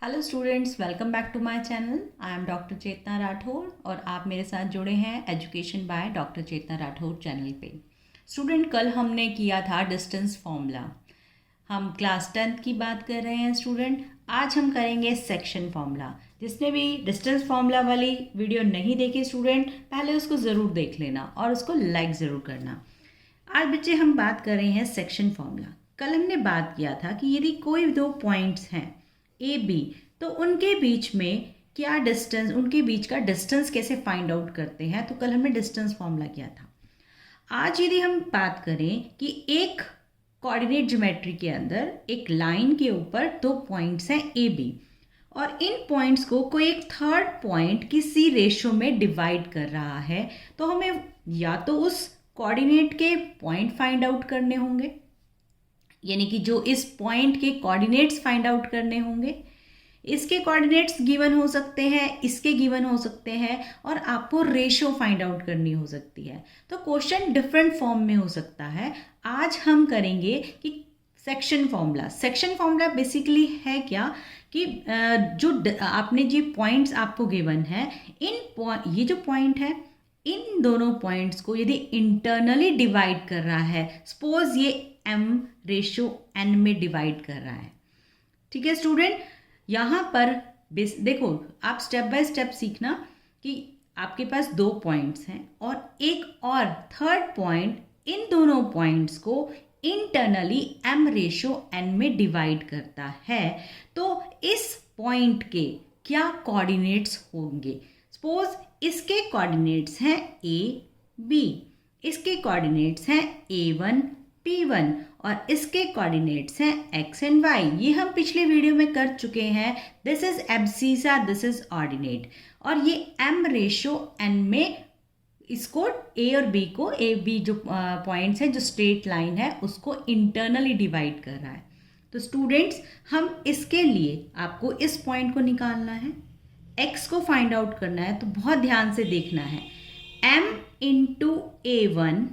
Hello students, welcome back to my channel. I am doctor Chetna Rathore और आप मेरे साथ जुड़े हैं education by doctor Chetna Rathore channel पे। स्टूडेंट, कल हमने किया था डिस्टेंस फॉर्मूला। हम क्लास 10th की बात कर रहे हैं स्टूडेंट। आज हम करेंगे सेक्शन फॉर्मूला। जिसने भी डिस्टेंस फॉर्मूला वाली वीडियो नहीं देखी स्टूडेंट, पहले उसको ज़रूर देख लेना और उसको लाइक ज़रूर करना। आज बच्चे हम बात कर रहे हैं सेक्शन फॉर्मूला। कल हमने बात किया था कि यदि कोई दो पॉइंट्स हैं ए बी, तो उनके बीच में क्या डिस्टेंस, उनके बीच का डिस्टेंस कैसे फाइंड आउट करते हैं। तो कल हमने डिस्टेंस फॉर्मूला किया था। आज यदि हम बात करें कि एक कोऑर्डिनेट ज्योमेट्री के अंदर एक लाइन के ऊपर दो पॉइंट्स हैं ए बी, और इन पॉइंट्स को कोई एक थर्ड पॉइंट किसी रेशो में डिवाइड कर रहा है, तो हमें या तो उस कोऑर्डिनेट के पॉइंट फाइंड आउट करने होंगे, यानी कि जो इस पॉइंट के कोऑर्डिनेट्स फाइंड आउट करने होंगे। इसके कोऑर्डिनेट्स गिवन हो सकते हैं, इसके गिवन हो सकते हैं, और आपको रेशो फाइंड आउट करनी हो सकती है। तो क्वेश्चन डिफरेंट फॉर्म में हो सकता है। आज हम करेंगे कि section formula. Section formula basically है क्या कि जो आपने जो पॉइंट्स आपको गिवन है, ये जो पॉइंट है, इन दोनों पॉइंट्स को यदि इंटरनली डिवाइड कर रहा है, सपोज ये m रेशो n में डिवाइड कर रहा है। ठीक है स्टूडेंट, यहाँ पर देखो, आप स्टेप बाय स्टेप सीखना कि आपके पास दो पॉइंट्स हैं और एक और थर्ड पॉइंट इन दोनों पॉइंट्स को इंटरनली m रेशो n में डिवाइड करता है। तो इस पॉइंट के क्या कोऑर्डिनेट्स होंगे। सपोज इसके कोऑर्डिनेट्स हैं a b, इसके कोऑर्डिनेट्स हैं a1 p1, और इसके कोऑर्डिनेट्स हैं x एंड y। ये हम पिछले वीडियो में कर चुके हैं। This is abscissa, this is ordinate, और ये m रेशो n में इसको a और b को, a b जो पॉइंट्स हैं, जो स्ट्रेट लाइन है, उसको इंटरनली डिवाइड कर रहा है। तो स्टूडेंट्स, हम इसके लिए आपको इस पॉइंट को निकालना है, x को फाइंड आउट करना है। तो बहुत ध्यान से देखना है। m into a1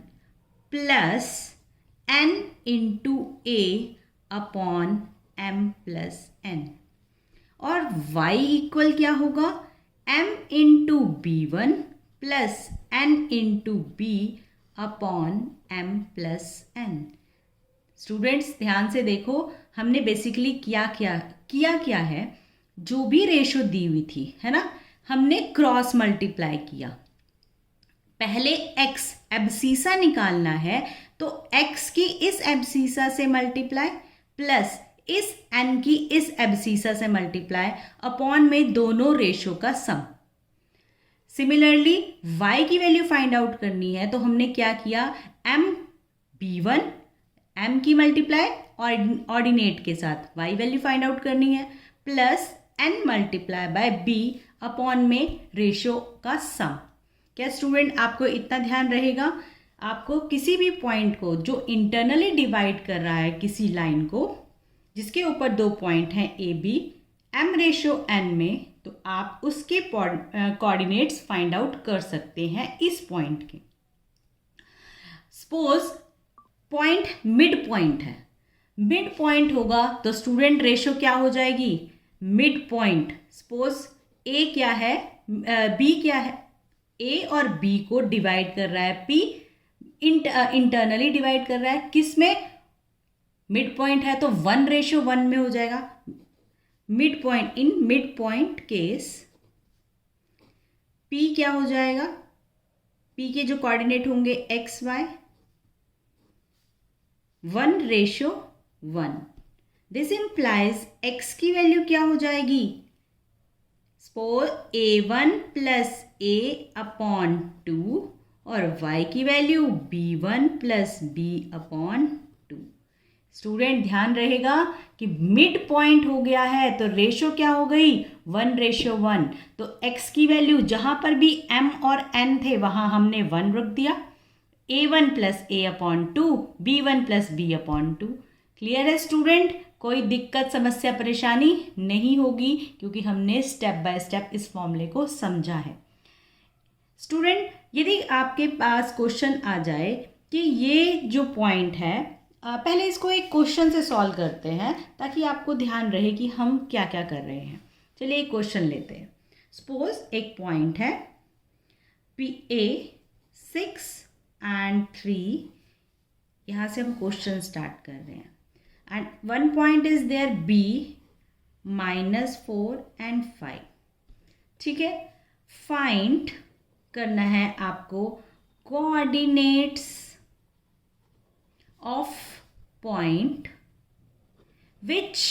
plus n into a upon m plus n, और y इक्वल क्या होगा, m into b1 plus n into b upon m plus n। Students ध्यान से देखो, हमने बेसिकली किया है, जो भी रेशो दी हुई थी, है ना, हमने क्रॉस मल्टीप्लाई किया। पहले x एब्सीसा निकालना है, तो x की इस एब्सीसा से मल्टीप्लाई प्लस इस n की इस एब्सीसा से मल्टीप्लाई अपॉन में दोनों रेशो का सम। सिमिलरली y की वैल्यू फाइंड आउट करनी है, तो हमने क्या किया, m b1, m की मल्टीप्लाई ऑर्डिनेट के साथ y वैल्यू फाइंड आउट करनी है, plus n multiply by b upon में रेशो का सम। क्या स्टूडेंट, आपको इतना ध्यान रहेगा। आपको किसी भी पॉइंट को जो इंटरनली डिवाइड कर रहा है किसी लाइन को, जिसके ऊपर दो पॉइंट हैं A B, m ratio n में, तो आप उसके कोऑर्डिनेट्स फाइंड आउट कर सकते हैं इस पॉइंट के। सपोज पॉइंट मिड पॉइंट है, मिड पॉइंट होगा तो स्टूडेंट रेशो क्या हो जाएगी, मिड पॉइंट। सपोज a क्या है, b क्या है, a और b को डिवाइड कर रहा है p, इंटरनली डिवाइड कर रहा है, किस में, मिड पॉइंट है तो 1:1 में हो जाएगा। Mid point, in mid point case p क्या हो जाएगा, p के जो कोऑर्डिनेट होंगे x y, 1:1। This implies x की वैल्यू क्या हो जाएगी, suppose a1 plus a upon 2, और y की value b1 plus b upon 2। Student ध्यान रहेगा कि मिड पॉइंट हो गया है तो रेशो क्या हो गई, 1:1। तो x की वैल्यू जहां पर भी m और n थे वहां हमने 1 रख दिया, a1 plus a upon 2, b1 plus b upon 2। Clear है स्टूडेंट, कोई दिक्कत, समस्या, परेशानी नहीं होगी, क्योंकि हमने स्टेप बाय स्टेप इस फॉर्मूले को समझा है। स्टूडेंट, यदि आपके पास क्वेश्चन आ जाए कि ये जो पॉइंट है, पहले इसको एक क्वेश्चन से सॉल्व करते हैं ताकि आपको ध्यान रहे कि हम क्या क्या कर रहे हैं। चलिए एक क्वेश्चन लेते हैं। सपोज एक पॉइंट है पी ए 6 and 3, यहाँ से हम क्वेश्चन स्टार्ट कर रहे हैं। And one point is there B -4 and 5। ठीक है, फाइंड करना है आपको coordinates of point which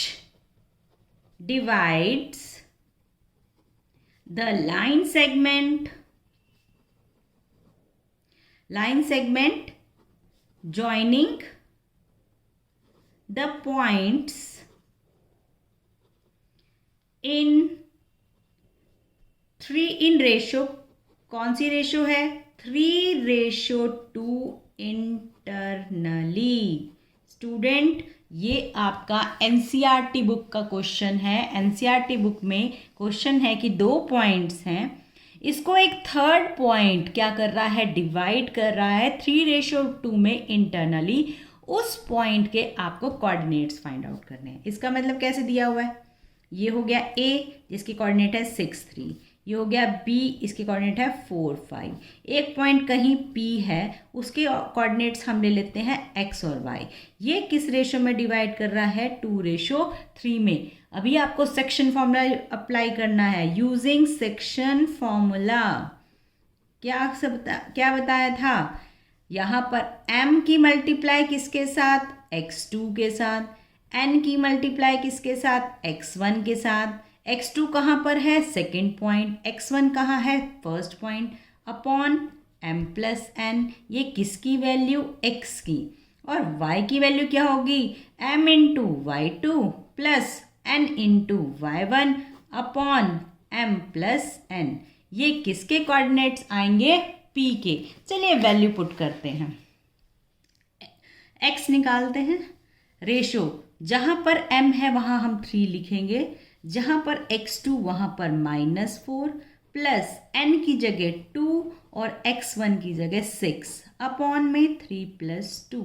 divides the line segment joining the points in 3 in ratio, कौन सी रेशो है? 3:2 इंटरनली। स्टूडेंट, ये आपका एनसीईआरटी बुक का क्वेश्चन है। एनसीईआरटी बुक में क्वेश्चन है कि 2 पॉइंट्स हैं, इसको एक थर्ड पॉइंट क्या कर रहा है? डिवाइड कर रहा है 3:2 में इंटरनली। उस पॉइंट के आपको कोऑर्डिनेट्स फाइंड आउट करने हैं। इसका मतलब कैसे दिया हुआ है? ये हो गया ए जिसकी कोऑर्डिनेट है 6 3, ये हो गया बी इसके कोऑर्डिनेट है 4 5। एक पॉइंट कहीं पी है, उसके कोऑर्डिनेट्स हम ले लेते हैं एक्स और वाई। ये किस रेशो में डिवाइड कर रहा है? 2:3 में। अभी आपको सेक्शन फॉर्मूला अप्लाई करना है। यूजिंग सेक्शन फॉर्मूला क्या बताया था? यहाँ पर m की मल्टीप्लाई किसके साथ? x2 के साथ। n की मल्टीप्लाई किसके साथ? x1 के साथ। x2 कहाँ पर है? Second point. x1 कहाँ है? First point. अपॉन m+n, ये किसकी वैल्यू? x की। और y की वैल्यू क्या होगी? m into y2 plus n into y1 upon m+n। ये किसके कोऑर्डिनेट्स आएंगे? p के। चलिए वैल्यू पुट करते हैं। x निकालते हैं। रेशो जहाँ पर m है वहाँ हम 3 लिखेंगे, जहाँ पर x2 वहाँ पर -4 प्लस n की जगह 2 और x1 की जगह 6 अपॉन में 3 + 2।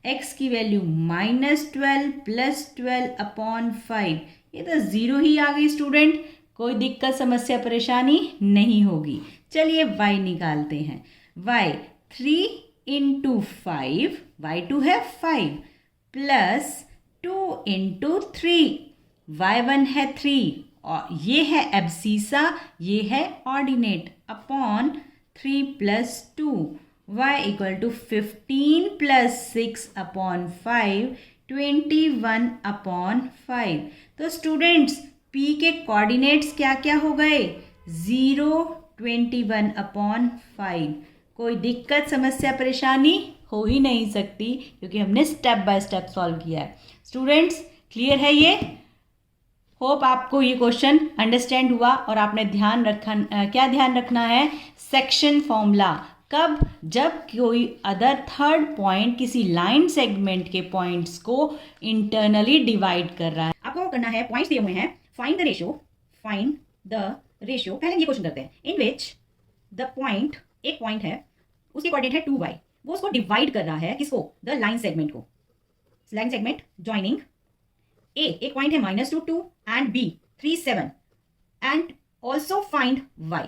x की वैल्यू -12 + 12 अपॉन 5। ये तो 0 ही आ गई स्टूडेंट। कोई दिक्कत समस्या परेशानी नहीं होगी। चलिए y निकालते हैं। y 3 × 5, y2 है 5 प्लस 2 × 3, y1 है 3 और ये है एब्सीसा, ये है ordinate upon 3 + 2, y = 15 + 6 upon 5, 21 upon 5। तो स्टूडेंट्स p के कोऑर्डिनेट्स क्या क्या हो गए? 0 21 अपॉन 5। कोई दिक्कत समस्या परेशानी हो ही नहीं सकती क्योंकि हमने स्टेप बाय स्टेप सॉल्व किया है। स्टूडेंट्स क्लियर है ये? होप आपको ये क्वेश्चन अंडरस्टैंड हुआ और आपने क्या ध्यान रखना है? सेक्शन फॉर्मूला कब? जब कोई अदर थर्ड पॉइंट किसी लाइन सेगमेंट के पॉइंट्स को इंटरनली डिवाइड कर रहा है। आपको करना है, पॉइंट्स दिए हुए हैं, फाइंड द रेशियो। पहले ये क्वेश्चन करते हैं। इन विच द पॉइंट, एक पॉइंट है उसकी कोऑर्डिनेट है 2y, वो उसको डिवाइड कर रहा है किसको? द लाइन सेगमेंट को। लाइन सेगमेंट जॉइनिंग A, एक पॉइंट है -2 2 and B 3 7 and also find Y।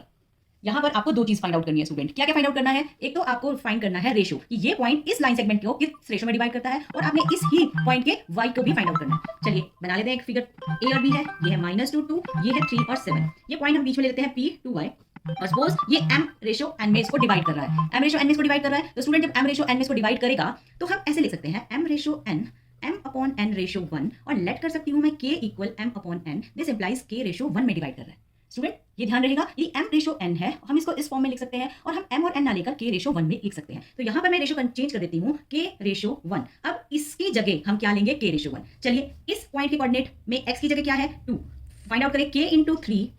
यहाँ पर आपको 2 चीज फाइंड आउट करनी है स्टूडेंट। क्या क्या फाइंड आउट करना है? एक तो आपको फाइंड करना है रेशियो कि ये पॉइंट इस लाइन सेगमेंट को किस रेशियो में डिवाइड करता है, और आपने इस ही पॉइंट के Y को भी फाइंड आउट करना है। चलिए बना लेते हैं एक फिगर। A और B है, ये है -2 2, ये है 3 और 7। ये पॉइंट हम बीच में ले लेते हैं P 2y और सपोज ये m/n में इसको डिवाइड कर रहा है। m/n में इसको डिवाइड कर रहा है तो स्टूडेंट जब m/n में इसको डिवाइड करेगा तो हम ऐसे लिख सकते हैं m/n m/n/1 और लेट कर सकती हूं मैं k = m/n। This implies k 1 में डिवाइड कर रहा है। स्टूडेंट ये ध्यान रहेगा, ये m/n है, हम इसको इस फॉर्म में लिख सकते हैं और हम m और n ना लेकर k 1 में लिख सकते हैं। तो यहाँ पर मैं रेशो चेंज कर देती हूँ k 1। अब इसकी जगह हम क्या लेंगे? k 1। चलिए इस पॉइंट के कोऑर्डिनेट में x की जगह क्या है? 2। फाइंड आउट करें k × 3,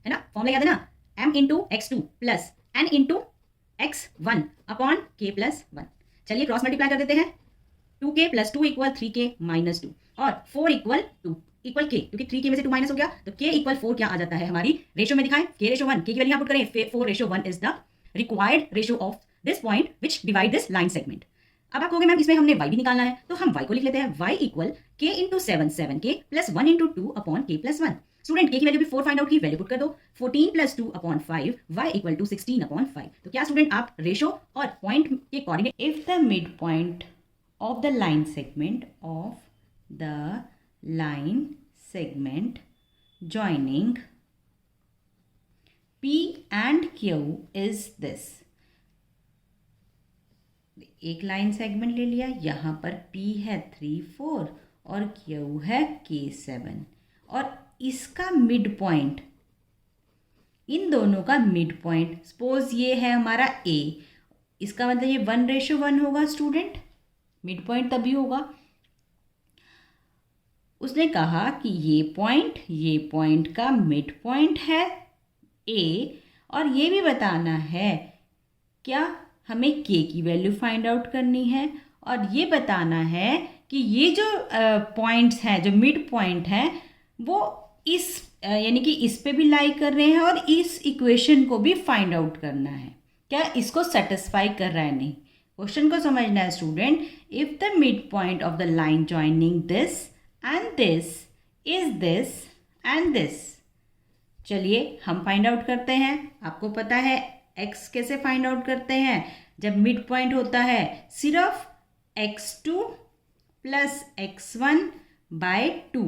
है ना, फॉर्मूला याद है ना, m × x2 plus n × x1 upon k + 1। चलिए क्रॉस मल्टीप्लाई कर देते हैं। 2k + 2 = 3k - 2 और 4 = 2 = k, क्योंकि 3k में से 2 माइनस हो गया तो k = 4 क्या आ जाता है हमारी रेशो में? दिखाएं k 1, k की वैल्यू यहाँ पुट करें। 4:1 is the required ratio of this point which divide this line segment. अब आप कहोगे मैम इसमें हमने y भी निकालना है, तो हम y को लिख लेते हैं, y equal k into 7 k plus 1 into 2 upon k plus 1। Student k की वैल्यू भी 4 फाइंड आउट की, वैल्यू पुट कर दो, 14 plus 2 upon 5, y equal to 16 upon 5। तो क्या स्टूडेंट आप रेशो और पॉइंट के coordinate, if the mid point of the line segment joining P and Q is this। एक लाइन सेगमेंट ले लिया, यहाँ पर P है 3 4 और Q है K 7 और इसका मिड पॉइंट, इन दोनों का मिड पॉइंट सपोज ये है हमारा A, इसका मतलब ये 1:1 होगा स्टूडेंट, मिड पॉइंट तभी होगा। उसने कहा कि ये पॉइंट का मिड पॉइंट है A और ये भी बताना है क्या हमें K की वैल्यू फाइंड आउट करनी है और ये बताना है कि ये जो पॉइंट्स हैं, जो मिड पॉइंट हैं, वो इस यानी कि इस पे भी लाई कर रहे हैं और इस इक्वेशन को भी फाइंड आउट करना है, क्या इसको सेटिस्फाई कर रहा है नहीं। क्वेश्चन को समझना है student, if the mid point of the line joining this and this is this and this। चलिए हम फाइंड आउट करते हैं। आपको पता है x कैसे फाइंड आउट करते हैं, जब मिड पॉइंट होता है सिर्फ x2 प्लस x1 बाय 2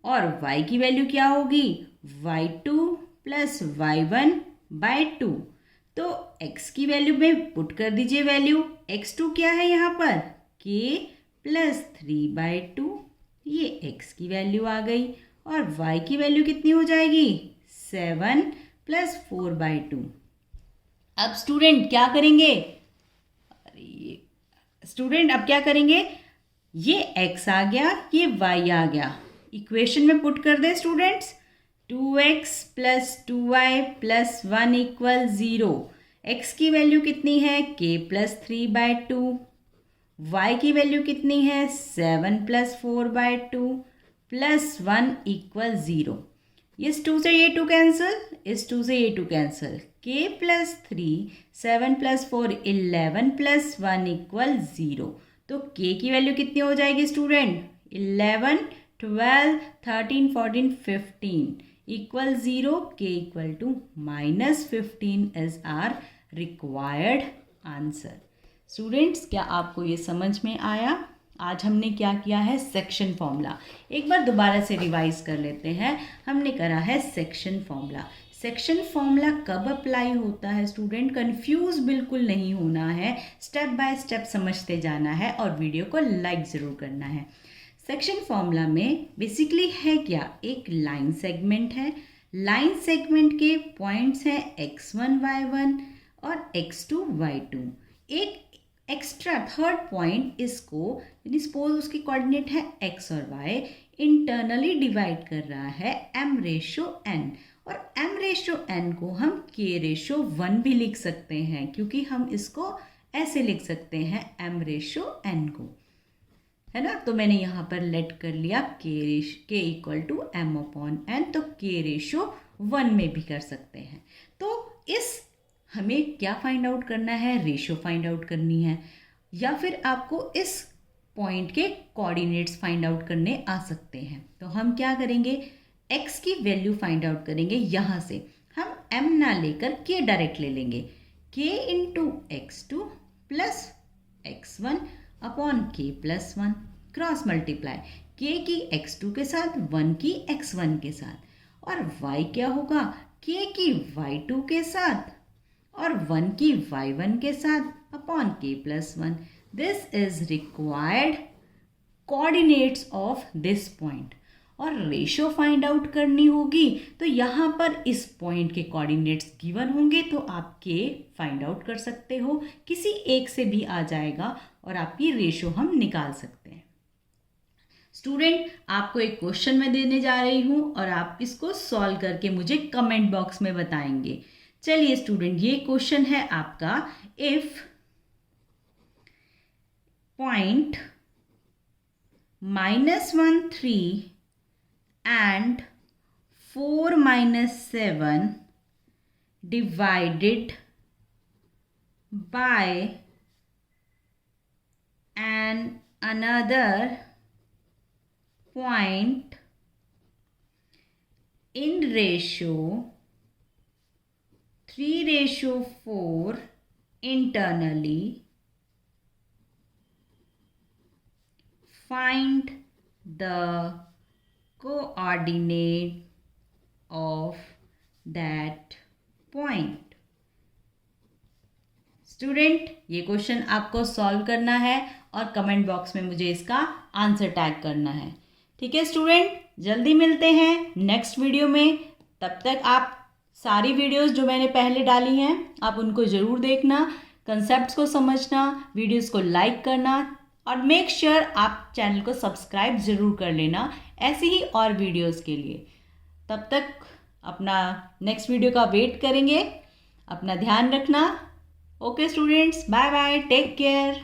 और y की वैल्यू क्या होगी, y2 प्लस y1 बाय 2। तो x की वैल्यू में पुट कर दीजिए वैल्यू, x2 क्या है यहाँ पर k प्लस 3/2, ये x की वैल्यू आ गई और y की वैल्यू कितनी हो जाएगी 7 प्लस 4/2। अब स्टूडेंट क्या करेंगे, स्टूडेंट अब क्या करेंगे, ये x आ गया, ये y आ गया, इक्वेशन में पुट कर दे students, 2x plus 2y plus 1 equal 0। x की वैल्यू कितनी है k प्लस 3/2, y की वैल्यू कितनी है 7 प्लस 4/2 प्लस 1 इक्वल 0। इस 2 से ये 2 कैंसिल, इस 2 से ये 2 cancel, k plus 3 7 plus 4 11 plus 1 equal 0। तो k की वैल्यू कितनी हो जाएगी student, 11 12 13 14 15 equal 0, k equal to -15 is are required answer. Students क्या आपको ये समझ में आया। आज हमने क्या किया है, सेक्शन फॉर्मूला। एक बार दोबारा से रिवाइज कर लेते हैं। हमने करा है सेक्शन फॉर्मूला। सेक्शन फॉर्मूला कब अप्लाई होता है स्टूडेंट, कंफ्यूज बिल्कुल नहीं होना है, स्टेप बाय स्टेप समझते जाना है और वीडियो को लाइक ज़रूर करना है। सेक्शन फॉर्मूला में बेसिकली है क्या, एक लाइन सेगमेंट है, लाइन सेगमेंट के पॉइंट्स हैं x1 y1 और x2 y2। एक एक्स्ट्रा थर्ड पॉइंट इसको, यानी सपोज उसकी कोऑर्डिनेट है x और y, इंटरनली डिवाइड कर रहा है m/n और m/n को हम k/1 भी लिख सकते हैं, क्योंकि हम इसको ऐसे लिख सकते हैं m/n को, है ना। तो मैंने यहाँ पर लेट कर लिया k इक्वल टू m/n, तो k/1 में भी कर सकते हैं। तो इस हमें क्या फाइंड आउट करना है, रेशो फाइंड आउट करनी है, या फिर आपको इस पॉइंट के कोऑर्डिनेट्स फाइंड आउट करने आ सकते हैं। तो हम क्या करेंगे, x की वैल्यू फाइंड आउट करेंगे। यहाँ से हम m ना लेकर k डायरेक्ट ले लेंगे, k into x2 plus x1 upon k plus 1, cross multiply, k की x2 के साथ 1 की x1 के साथ, और y क्या होगा, k की y2 के साथ और 1 की y1 के साथ upon k plus 1। This is required coordinates of this point. और रेशो फाइंड आउट करनी होगी, तो यहाँ पर इस पॉइंट के कोऑर्डिनेट्स गिवन होंगे, तो आप k फाइंड आउट कर सकते हो, किसी एक से भी आ जाएगा और आपकी रेशो हम निकाल सकते हैं। स्टूडेंट आपको एक क्वेश्चन मैं देने जा रही हूँ और आप इसको सॉल्व करके मुझे कमेंट बॉक्स में बताएंगे। चलिए स्टूडेंट, ये क्वेश्चन है आपका, if point -1 3 and 4 - 7 divided by and another point in ratio 3:4 internally, find the coordinate of that point. Student, ये क्वेश्चन आपको सॉल्व करना है और कमेंट बॉक्स में मुझे इसका आंसर टैग करना है. ठीक है स्टूडेंट, जल्दी मिलते हैं नेक्स्ट वीडियो में. तब तक आप सारी वीडियोस जो मैंने पहले डाली हैं आप उनको ज़रूर देखना, कंसेप्ट्स को समझना, वीडियोस को लाइक करना और मेक श्योर आप चैनल को सब्सक्राइब ज़रूर कर लेना ऐसी ही और वीडियोस के लिए. तब तक अपना नेक्स्ट वीडियो का वेट करेंगे. अपना ध्यान रखना. Okay students, bye bye, take care.